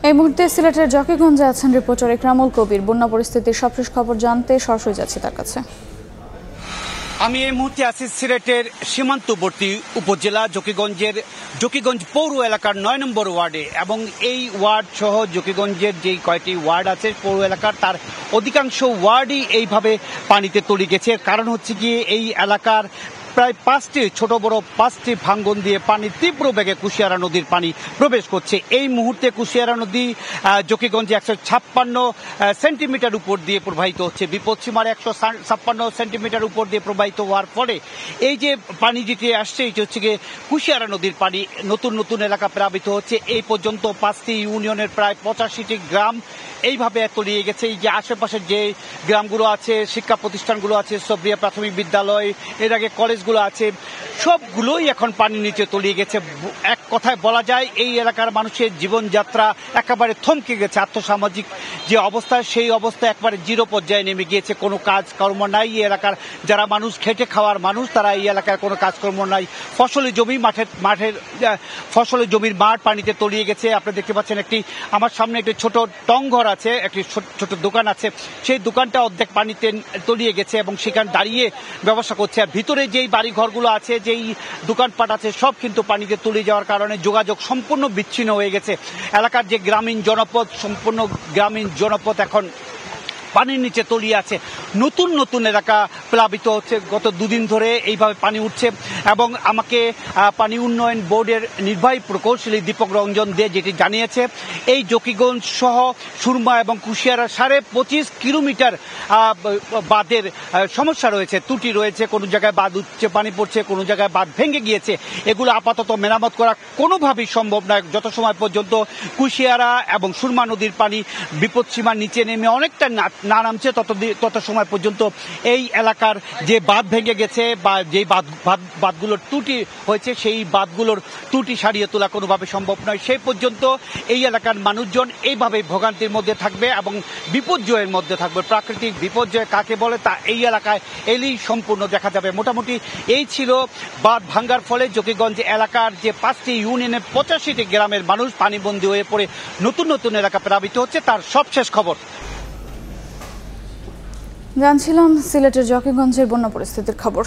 এই মুহূর্তে সিলেটের জকিগঞ্জে আছেন রিপোর্টার ইকরামুল কবির। বন্যা পরিস্থিতির সবশেষ খবর জানতে সরাসরি যাচ্ছি তার কাছে। আমি এই মুহূর্তে আছি সিলেটের সীমান্তবর্তী উপজেলা জকিগঞ্জ পৌর এলাকার ৯ নম্বর ওয়ার্ডে, এবং এই ওয়ার্ড সহ জকিগঞ্জের যেই কয়টি ওয়ার্ড আছে পৌর এলাকার, তার অধিকাংশ ওয়ার্ডই এইভাবে পানিতে তলিয়ে গেছে। কারণ হচ্ছে গিয়ে এই এলাকার প্রায় 5টি ছোট বড় 5টি ভাঙ্গন দিয়ে পানি তীব্র বেগে কুশিয়ারা নদীর পানি প্রবেশ করছে। এই মুহূর্তে কুশিয়ারা নদী জকিগঞ্জে 156 সেন্টিমিটার উপর দিয়ে প্রবাহিত হচ্ছে। বিপদসীমার 156 সেন্টিমিটার উপর দিয়ে প্রবাহিত হওয়ার ফলে এই যে পানি যেটি আসছে এটি হচ্ছে গিয়ে কুশিয়ারা নদীর পানি। নতুন নতুন এলাকা প্লাবিত হচ্ছে। এই পর্যন্ত 5টি ইউনিয়নের প্রায় 85টি গ্রাম এইভাবে তলিয়ে গেছে। এই যে আশেপাশের যে গ্রামগুলো আছে, শিক্ষা প্রতিষ্ঠানগুলো আছে, সবরিয়া প্রাথমিক বিদ্যালয়, এর আগে কলেজগুলো আছে, সবগুলোই এখন পানির নিচে তলিয়ে গেছে। এক কথায় বলা যায় এই এলাকার মানুষের জীবনযাত্রা একেবারে থমকে গেছে। আর্থসামাজিক যে অবস্থা, সেই অবস্থা একবারে জিরো পর্যায়ে নেমে গিয়েছে। কোনো কাজকর্ম নাই। এই এলাকার যারা মানুষ খেটে খাওয়ার মানুষ, তারা এই এলাকার কোনো কাজকর্ম নাই। ফসলের জমির মাঠ পানিতে তলিয়ে গেছে। আপনি দেখতে পাচ্ছেন আমার সামনে একটি ছোট টংঘর আছে, একটি ছোট দোকান আছে, সেই দোকানটা অর্ধেক পানিতে তলিয়ে গেছে এবং সেখানে দাঁড়িয়ে ব্যবসা করছে। আর ভিতরে যেই বাড়ি ঘরগুলো আছে, যেই দোকানপাট আছে, সব কিন্তু পানিতে তলিয়ে যাওয়ার কারণে যোগাযোগ সম্পূর্ণ বিচ্ছিন্ন হয়ে গেছে। এলাকার যে সম্পূর্ণ গ্রামীণ জনপদ এখন পানির নিচে তলিয়ে আছে। নতুন নতুন এলাকা প্লাবিত হচ্ছে। গত দুদিন ধরে এইভাবে পানি উঠছে এবং আমাকে পানি উন্নয়ন বোর্ডের নির্বাহী প্রকৌশলী দীপক রঞ্জন দে যেটি জানিয়েছে, এই জকিগঞ্জ সহ সুরমা এবং কুশিয়ারা 25.5 কিলোমিটার বাঁধের সমস্যা রয়েছে, ত্রুটি রয়েছে। কোনো জায়গায় বাঁধ উঠছে, পানি পড়ছে, কোনো জায়গায় বাঁধ ভেঙে গিয়েছে। এগুলো আপাতত মেরামত করা কোনোভাবেই সম্ভব নয় যত সময় পর্যন্ত কুশিয়ারা এবং সুরমা নদীর পানি বিপদসীমার নিচে নেমে অনেকটা না নামছে তত সময় পর্যন্ত এই এলাকার যে বাঁধ ভেঙে গেছে বা যেই বাঁধগুলোর ত্রুটি হয়েছে, সেই বাঁধগুলোর ত্রুটি সারিয়ে তোলা কোনোভাবে সম্ভব নয়। সেই পর্যন্ত এই এলাকার মানুষজন এইভাবে ভোগান্তির মধ্যে থাকবে এবং বিপর্যয়ের মধ্যে থাকবে। প্রাকৃতিক বিপর্যয় কাকে বলে তা এই এলাকায় এলেই সম্পূর্ণ দেখা যাবে। মোটামুটি এই ছিল বাঁধ ভাঙ্গার ফলে জকিগঞ্জ এলাকার যে 5টি ইউনিয়নের 85টি গ্রামের মানুষ পানিবন্দী হয়ে পড়ে নতুন নতুন এলাকা প্লাবিত হচ্ছে, তার সবশেষ খবর। জানছিলাম সিলেটের জকিগঞ্জের বন্যা পরিস্থিতির খবর।